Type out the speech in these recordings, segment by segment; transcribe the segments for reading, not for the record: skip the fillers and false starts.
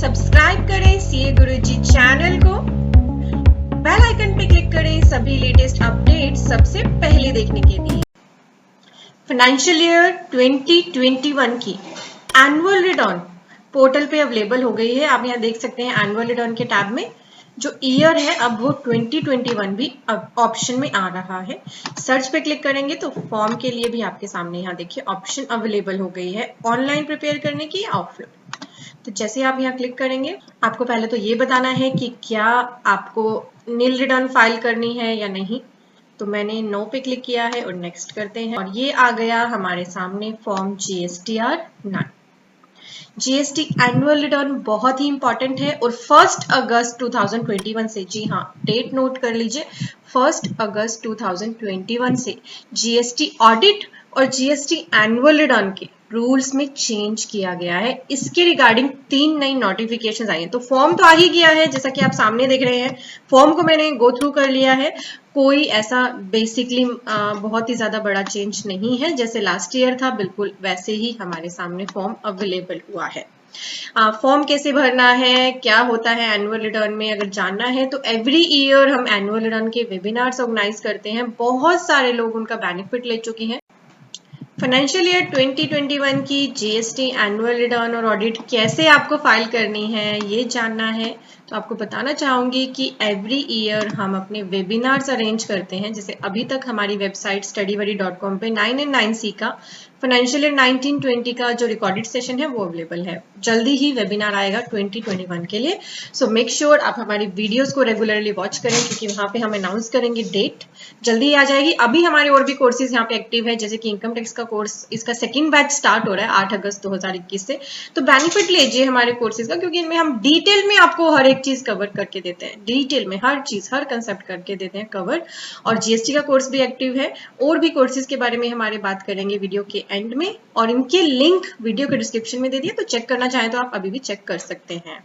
Subscribe करें CA गुरुजी channel को, bell icon पे क्लिक करें सभी लेटेस्ट अपडेट सबसे पहले देखने के लिए। फाइनेंशियल ईयर 2021 की एनुअल रिटर्न पोर्टल पे अवेलेबल हो गई है। आप यहाँ देख सकते हैं एनुअल रिटर्न के टैब में जो ईयर है अब वो 2021 भी ऑप्शन में आ रहा है। सर्च पे क्लिक करेंगे तो फॉर्म के लिए भी आपके सामने यहाँ देखिए ऑप्शन अवेलेबल हो गई है, ऑनलाइन प्रिपेयर करने की या ऑफलाइन। तो जैसे आप यहाँ क्लिक करेंगे आपको पहले तो ये बताना है कि क्या आपको नील रिटर्न फाइल करनी है या नहीं। तो मैंने नो पे क्लिक किया है और नेक्स्ट करते हैं और ये आ गया हमारे सामने form GSTR 9। GST annual return बहुत ही इंपॉर्टेंट है और 1 अगस्त 2021 से, जी हाँ डेट नोट कर लीजिए, 1 अगस्त 2021 से जीएसटी ऑडिट और जीएसटी एनुअल रिटर्न के रूल्स में चेंज किया गया है। इसके रिगार्डिंग 3 नई नोटिफिकेशंस आई हैं। तो फॉर्म तो आ ही गया है, जैसा कि आप सामने देख रहे हैं, फॉर्म को मैंने गो थ्रू कर लिया है। कोई ऐसा बेसिकली बहुत ही ज्यादा बड़ा चेंज नहीं है, जैसे लास्ट ईयर था बिल्कुल वैसे ही हमारे सामने फॉर्म अवेलेबल हुआ है। फॉर्म कैसे भरना है, क्या होता है एनुअल रिटर्न में, अगर जानना है तो एवरी ईयर हम एनुअल रिटर्न के वेबिनार्स ऑर्गेनाइज करते हैं। बहुत सारे लोग उनका बेनिफिट ले चुके हैं। फाइनेंशियल ईयर 2021 की जीएसटी एनुअल रिटर्न और ऑडिट कैसे आपको फाइल करनी है ये जानना है तो आपको बताना चाहूंगी कि एवरी ईयर हम अपने वेबिनार्स अरेंज करते हैं। जैसे अभी तक हमारी वेबसाइट studybuddy.com पे 9 and 9C का फाइनेंशियल ईयर 1920 का जो रिकॉर्डेड सेशन है वो अवेलेबल है। जल्दी ही वेबिनार आएगा 2021 के लिए। सो मेक श्योर आप हमारी वीडियोस को रेगुलरली वॉच करें क्योंकि वहां पे हम अनाउंस करेंगे, डेट जल्दी ही आ जाएगी। अभी हमारे और भी कोर्सेज यहाँ पे एक्टिव है, जैसे कि इनकम टैक्स का कोर्स, इसका सेकंड बैच स्टार्ट हो रहा है 8 अगस्त 2021 से। तो बेनिफिट लीजिए हमारे कोर्सेज का क्योंकि इनमें हम डिटेल में आपको हर एक चीज कवर करके देते हैं, डिटेल में हर चीज हर कंसेप्ट करके देते हैं कवर। और जीएसटी का कोर्स भी एक्टिव है। और भी कोर्सेज के बारे में हमारे बात करेंगे वीडियो के एंड में और इनके लिंक वीडियो के डिस्क्रिप्शन में दे दिए, तो चेक करना चाहें तो आप अभी भी चेक कर सकते हैं।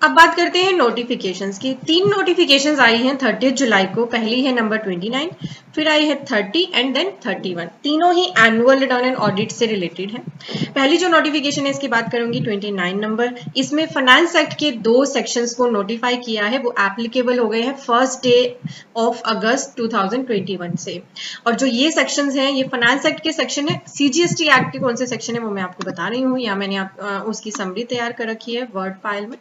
अब बात करते हैं नोटिफिकेशंस की। 3 नोटिफिकेशंस आई हैं 30 जुलाई को। पहली है नंबर 29, फिर आई है 30 एंड देन 31। तीनों ही एनुअल रिटर्न एंड ऑडिट से रिलेटेड है। पहली जो नोटिफिकेशन है इसकी बात करूंगी 29 नंबर। इसमें फाइनेंस एक्ट के 2 सेक्शंस को नोटिफाई किया है, वो एप्लीकेबल हो गए हैं 1 डे ऑफ अगस्त 2021 से। और जो ये सेक्शंस हैं ये फाइनेंस एक्ट के सेक्शन है। सीजीएसटी एक्ट के कौन से सेक्शन है वो मैं आपको बता रही हूँ, या मैंने उसकी समरी तैयार कर रखी है वर्ड फाइल में।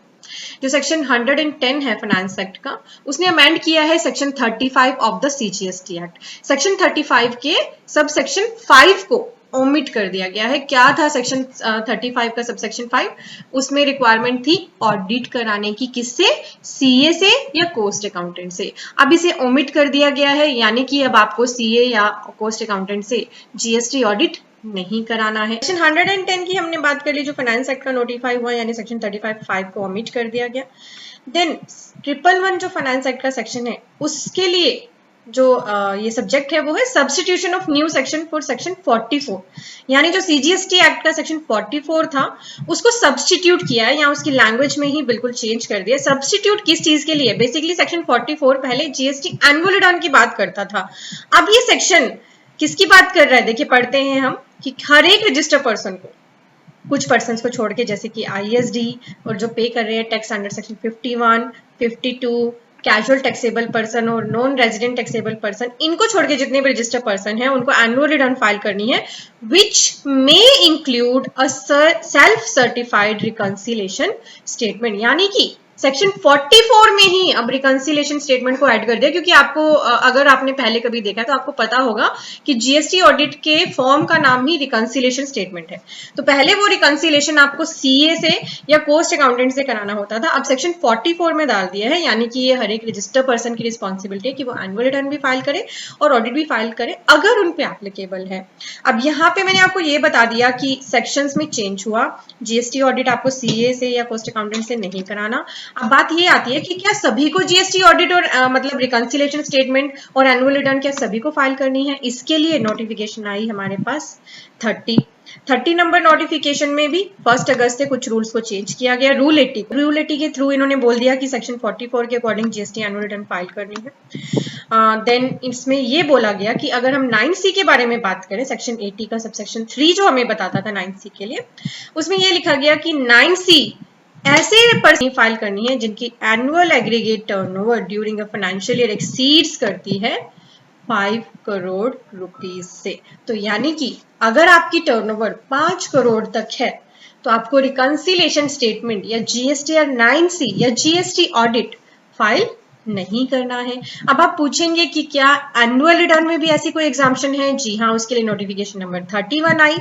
जो सेक्शन 110 है फाइनेंस एक्ट का, उसने अमेंड किया है section 35 of the CGST act. Section 35 के सब सेक्शन 5 को ओमिट कर दिया गया है। क्या था सेक्शन 35 का सब सेक्शन 5? उसमें रिक्वायरमेंट थी ऑडिट कराने की, किससे? सीए से या कॉस्ट अकाउंटेंट से। अब इसे ओमिट कर दिया गया है, यानी कि अब आपको सीए या कॉस्ट अकाउंटेंट से जीएसटी ऑडिट नहीं कराना है। सेक्शन 110 की हमने बात कर ली, जो फाइनेंस एक्ट का नोटिफाई हुआ, यानी सेक्शन 35(5) को ओमिट कर दिया गया। देन 111 जो फाइनेंस एक्ट का सेक्शन है उसके लिए जो ये सब्जेक्ट है वो है substitution of new section for section 44। यानी जो सीजीएसटी एक्ट का सेक्शन 44 था उसको सब्स्टिट्यूट किया है, या उसकी लैंग्वेज में ही बिल्कुल चेंज कर दिया। सब्स्टिट्यूट किस चीज के लिए? बेसिकली सेक्शन 44 पहले जीएसटी एनुअल रिटर्न की बात करता था। अब ये सेक्शन किसकी बात कर रहा है? देखिए पढ़ते हैं हम कि हर एक रजिस्टर पर्सन को, कुछ पर्सन को छोड़ के, जैसे कि आईएसडी और जो पे कर रहे हैं tax under section 51, 52, casual taxable person और नॉन रेजिडेंट टैक्सेबल पर्सन, इनको छोड़ के जितने भी रजिस्टर पर्सन हैं उनको एनुअल रिटर्न फाइल करनी है, which may include a self certified reconciliation statement. यानी कि सेक्शन 44 में ही अब रिकंसिलेशन स्टेटमेंट को ऐड कर दिया, क्योंकि आपको अगर आपने पहले कभी देखा तो आपको पता होगा कि जीएसटी ऑडिट के फॉर्म का नाम ही रिकंसिलेशन स्टेटमेंट है। तो पहले वो रिकंसिलेशन आपको सीए से या कॉस्ट अकाउंटेंट से कराना होता था, अब सेक्शन 44 में डाल दिया है। यानी कि ये हर एक रजिस्टर पर्सन की रिस्पॉन्सिबिलिटी है कि वो एनुअल रिटर्न भी फाइल करे और ऑडिट भी फाइल करे अगर उन पे एप्लीकेबल है। अब यहाँ पे मैंने आपको ये बता दिया कि सेक्शंस में चेंज हुआ, जीएसटी ऑडिट आपको सीए से या कॉस्ट अकाउंटेंट से नहीं कराना। अब बात ये आती है कि क्या सभी को जीएसटी ऑडिट और मतलब रिकंसिलेशन स्टेटमेंट और एनुअल रिटर्न क्या सभी को फाइल करनी है? इसके लिए नोटिफिकेशन आई हमारे पास 30 नंबर नोटिफिकेशन में भी 1 अगस्त से कुछ रूल्स को चेंज किया गया। रूल 80 के थ्रू इन्होंने बोल दिया कि सेक्शन 44 के according GST annual return file करनी है। देन इसमें ये बोला गया कि अगर हम 9C के बारे में बात करें, सेक्शन 80 का सबसेक्शन 3 जो हमें बताता था 9C के लिए, उसमें ये लिखा गया कि 9C ऐसे पर्सन फाइल करनी है जिनकी annual aggregate turnover during a financial year exceeds करती है 5 करोड़ रुपीस से। तो यानी कि अगर आपकी टर्नओवर 5 करोड़ तक है तो आपको रिकंसिलिएशन स्टेटमेंट या जीएसटीआर 9C या जीएसटी ऑडिट फाइल नहीं करना है। अब आप पूछेंगे कि क्या एनुअल रिटर्न में भी ऐसी कोई एग्जाम्पशन है? जी हाँ, उसके लिए नोटिफिकेशन नंबर 31 आई।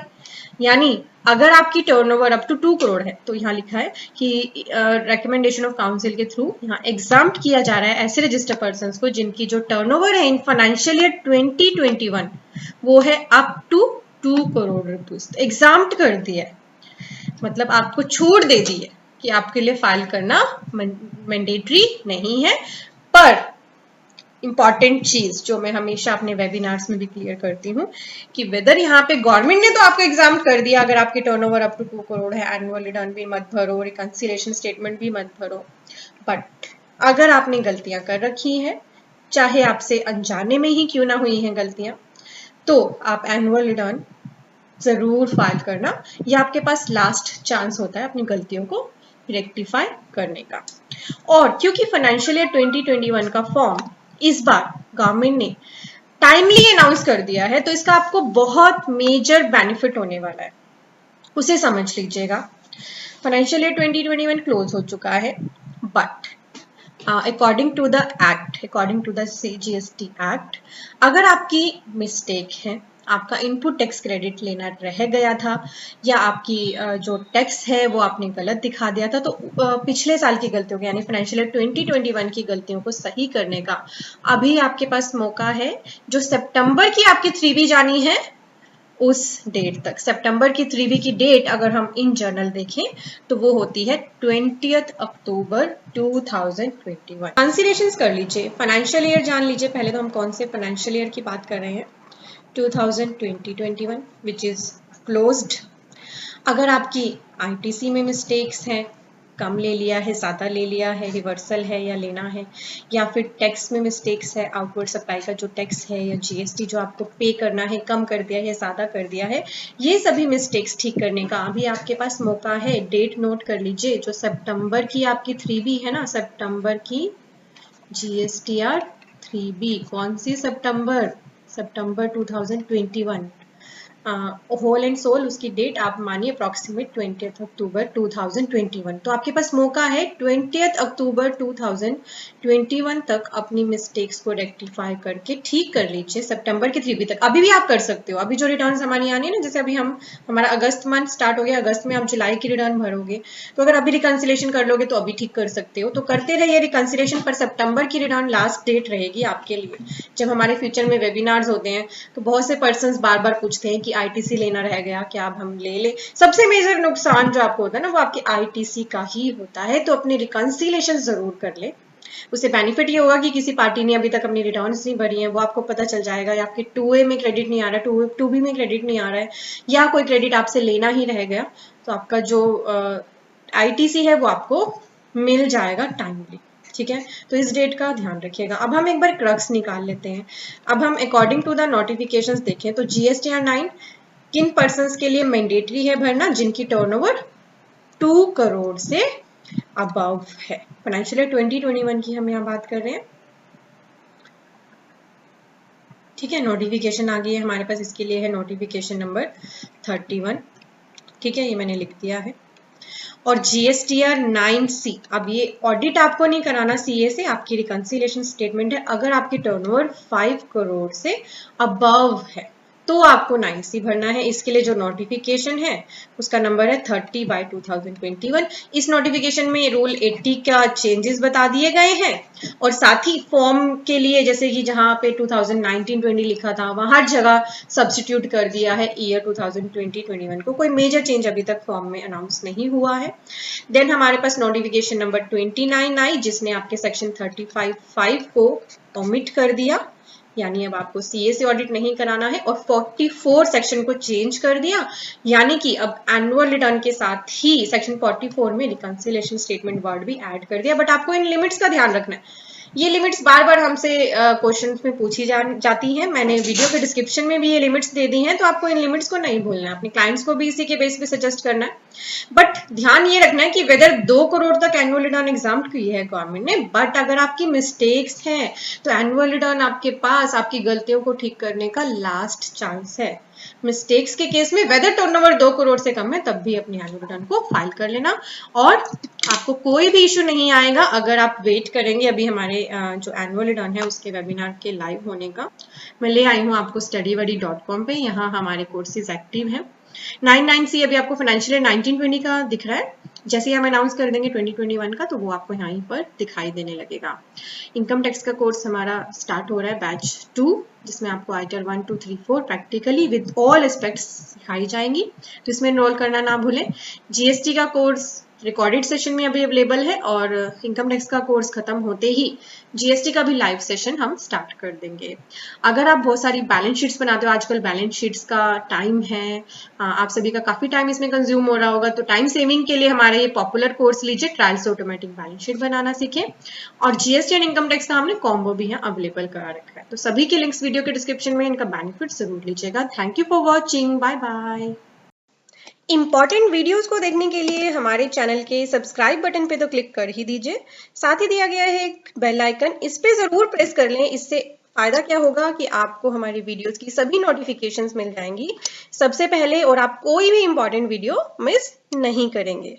यानी अगर आपकी टर्नओवर अप टू 2 करोड़ है तो यहाँ लिखा है कि रिकमेंडेशन ऑफ काउंसिल के थ्रू यहाँ एग्जाम्प्ट किया जा रहा है ऐसे रजिस्टर्ड पर्संस को जिनकी जो टर्नओवर है इन फाइनेंशियल ईयर 2021 वो है up to 2 crore rupees. Exempt कर दिया है, मतलब आपको छूट दे दी है कि आपके लिए फाइल करना मैंडेटरी नहीं है। पर इंपॉर्टेंट चीज जो मैं हमेशा अपने वेबिनार्स में भी क्लियर करती हूँ कि वेदर यहाँ पे गवर्नमेंट ने तो आपको एग्जाम कर दिया, अगर आपकी टर्नओवर अप टू 2 करोड़ है, एनुअल रिटर्न भी मत भरो, रिकंसिलिएशन स्टेटमेंट भी मत भरो। बट अगर आपने गलतियां कर रखी हैं, चाहे आपसे अनजाने में ही क्यों ना हुई हैं गलतियां, तो आप एनुअल रिटर्न जरूर फाइल करना। यह आपके पास लास्ट चांस होता है अपनी गलतियों को रेक्टिफाई करने का। और क्योंकि फाइनेंशियल ईयर 2021 का फॉर्म इस बार गवर्नमेंट ने टाइमली अनाउंस कर दिया है तो इसका आपको बहुत मेजर बेनिफिट होने वाला है, उसे समझ लीजिएगा। फाइनेंशियल ईयर 2021 क्लोज हो चुका है, but according to the act, according to the GST act, अगर आपकी मिस्टेक है, आपका इनपुट टैक्स क्रेडिट लेना रह गया था या आपकी जो टैक्स है वो आपने गलत दिखा दिया था, तो पिछले साल की गलतियों को यानी फाइनेंशियल ईयर 2021 की गलतियों को सही करने का अभी आपके पास मौका है। जो सितंबर की आपकी 3B जानी है उस डेट तक, सितंबर की 3B की डेट अगर हम इन जर्नल देखें तो वो होती है 20 अक्टूबर 2021। कंसीडरेशंस कर लीजिए, फाइनेंशियल ईयर जान लीजिए। पहले तो हम कौन से फाइनेंशियल ईयर की बात कर रहे हैं, 2020-21 विच इज क्लोज्ड। अगर आपकी आईटीसी में मिस्टेक्स हैं, कम ले लिया है, ज़्यादा ले लिया है, रिवर्सल है या लेना है, या फिर टैक्स में मिस्टेक्स है, आउटवर्ड सप्लाई का जो टैक्स है या जीएसटी जो आपको पे करना है कम कर दिया है या ज़्यादा कर दिया है, ये सभी मिस्टेक्स ठीक करने का अभी आपके पास मौका है। डेट नोट कर लीजिए, जो सितंबर की आपकी 3B है ना, सितंबर की जीएसटीआर 3B, कौन सी सितंबर 2021, होल एंड सोल उसकी डेट आप मानिए अप्रॉक्सीमेट 20 अक्टूबर 2021। तो आपके पास मौका है 20 अक्टूबर 2021 तक अपनी मिस्टेक्स को रेक्टिफाई करके ठीक कर लीजिए सितंबर की 3B तक। अभी भी आप कर सकते हो, अभी जो रिटर्न हमारी आनी है ना, जैसे अभी हमारा अगस्त मंथ स्टार्ट हो गया, अगस्त में आप जुलाई की रिटर्न भरोगे, तो अगर अभी रिकंसिलेशन कर लोगे तो अभी ठीक कर सकते हो। तो करते रहिए रिकंसिलेशन, पर सितंबर की रिटर्न लास्ट डेट रहेगी आपके लिए। जब हमारे फ्यूचर में वेबिनार्स होते हैं तो बहुत से पर्सन बार बार पूछते हैं कि आईटीसी लेना रह गया, क्या अब हम ले ले। सबसे मेजर नुकसान जो आपको होता है ना वो आपकी आईटीसी का ही होता है, तो अपनी रिकंसिलेशन जरूर कर ले। उससे बेनिफिट ये होगा कि किसी पार्टी ने अभी तक अपनी रिटर्न्स नहीं भरी हैं, वो आपको पता चल जाएगा, या आपके 2A में क्रेडिट नहीं आ रहा है, 2B में क्रेडिट नहीं आ रहा है, या कोई क्रेडिट आपसे लेना ही रह गया, तो आपका जो आईटीसी है वो आपको मिल जाएगा टाइमली। ठीक है, तो इस डेट का ध्यान रखिएगा। अब हम एक बार क्रक्स निकाल लेते हैं। अब हम अकॉर्डिंग टू द नोटिफिकेशंस देखें तो जीएसटीआर 9 किन पर्सन्स के लिए मैंडेटरी है भरना, जिनकी टर्नओवर 2 करोड़ से अबव है। फाइनेंशियल ईयर 2021 की हम यहाँ बात कर रहे हैं। ठीक है, नोटिफिकेशन आ गई है हमारे पास, इसके लिए है नोटिफिकेशन नंबर 31। ठीक है, ये मैंने लिख दिया है। और जीएसटीआर 9C, अब ये ऑडिट आपको नहीं कराना सीए से, आपकी रिकंसिलिएशन स्टेटमेंट है। अगर आपकी टर्नओवर 5 करोड़ से अबव है तो आपको 9C भरना है। इसके लिए जो नोटिफिकेशन है उसका नंबर है 30/2021। इस नोटिफिकेशन में रूल 80 का चेंजेस बता दिए गए हैं, और साथ ही फॉर्म के लिए जैसे कि जहां पे 2019-20 लिखा था वहां हर जगह सब्स्टिट्यूट कर दिया है ईयर 2020-21 को। कोई मेजर चेंज अभी तक फॉर्म में अनाउंस नहीं हुआ है। देन हमारे पास नोटिफिकेशन नंबर 29 आई, जिसने आपके सेक्शन 35(5) को ओमिट कर दिया, यानी अब आपको सीए से ऑडिट नहीं कराना है, और 44 सेक्शन को चेंज कर दिया, यानी कि अब एनुअल रिटर्न के साथ ही सेक्शन 44 में रिकंसिलिएशन स्टेटमेंट वर्ड भी ऐड कर दिया। बट आपको इन लिमिट्स का ध्यान रखना है ये लिमिट्स बार बार हमसे क्वेश्चंस में पूछी जाती हैं। मैंने वीडियो के डिस्क्रिप्शन में भी ये लिमिट्स दे दी हैं, तो आपको इन लिमिट्स को नहीं भूलना है, अपने क्लाइंट्स को भी इसी के बेस पे सजेस्ट करना है। बट ध्यान ये रखना है कि वेदर 2 करोड़ तक एनुअल रिटर्न एग्जाम की है गवर्नमेंट ने, बट अगर आपकी मिस्टेक्स हैं तो एनुअल रिटर्न आपके पास आपकी गलतियों को ठीक करने का लास्ट चांस है। मिस्टेक्स के केस में वेदर टर्नओवर 2 करोड़ से कम है तब भी अपनी एनुअल रिटर्न को फाइल कर लेना, और आपको कोई भी इशू नहीं आएगा अगर आप वेट करेंगे अभी हमारे जो एनुअल रिटर्न है उसके वेबिनार के लाइव होने का। मैं ले आई हूँ आपको studywordy.com पे, यहाँ हमारे कोर्सेज एक्टिव हैं। 99C अभी आपको फाइनेंशियल 1920 का दिख रहा है, जैसे ही हम अनाउंस कर देंगे 2021 का तो वो आपको यहाँ पर दिखाई देने लगेगा। इनकम टैक्स का कोर्स हमारा स्टार्ट हो रहा है बैच 2, जिसमें आपको आइटर 1, 2, 3, 4 प्रैक्टिकली विद ऑल एस्पेक्ट्स सिखाई जाएंगी, तो इसमें एनरोल करना ना भूलें। जीएसटी का कोर्स रिकॉर्डेड सेशन में अभी अवेलेबल है, और इनकम टैक्स का कोर्स खत्म होते ही जीएसटी का भी लाइव सेशन हम स्टार्ट कर देंगे। अगर आप बहुत सारी बैलेंस शीट्स बनाते हो, आजकल बैलेंस शीट्स का टाइम है, आप सभी का काफी टाइम इसमें कंज्यूम हो रहा होगा, तो टाइम सेविंग के लिए हमारे ये पॉपुलर कोर्स लीजिए, ट्रायल से ऑटोमेटिक बैलेंस शीट बनाना सीखें। और जीएसटी एंड इनकम टैक्स का हमने कॉम्बो भी यहाँ अवेलेबल करा रखा है, तो सभी के लिंक्स वीडियो के डिस्क्रिप्शन में, इनका बेनिफिट जरूर लीजिएगा। Thank you for watching, bye bye. Important videos को देखने के लिए हमारे चैनल के सब्सक्राइब बटन पे तो क्लिक कर ही दीजिए, साथ ही दिया गया है एक बेल आइकन, इस पे जरूर प्रेस कर लें। इससे फायदा क्या होगा कि आपको हमारी वीडियोस की सभी नोटिफिकेशंस मिल जाएंगी सबसे पहले, और आप कोई भी इंपॉर्टेंट वीडियो मिस नहीं करेंगे।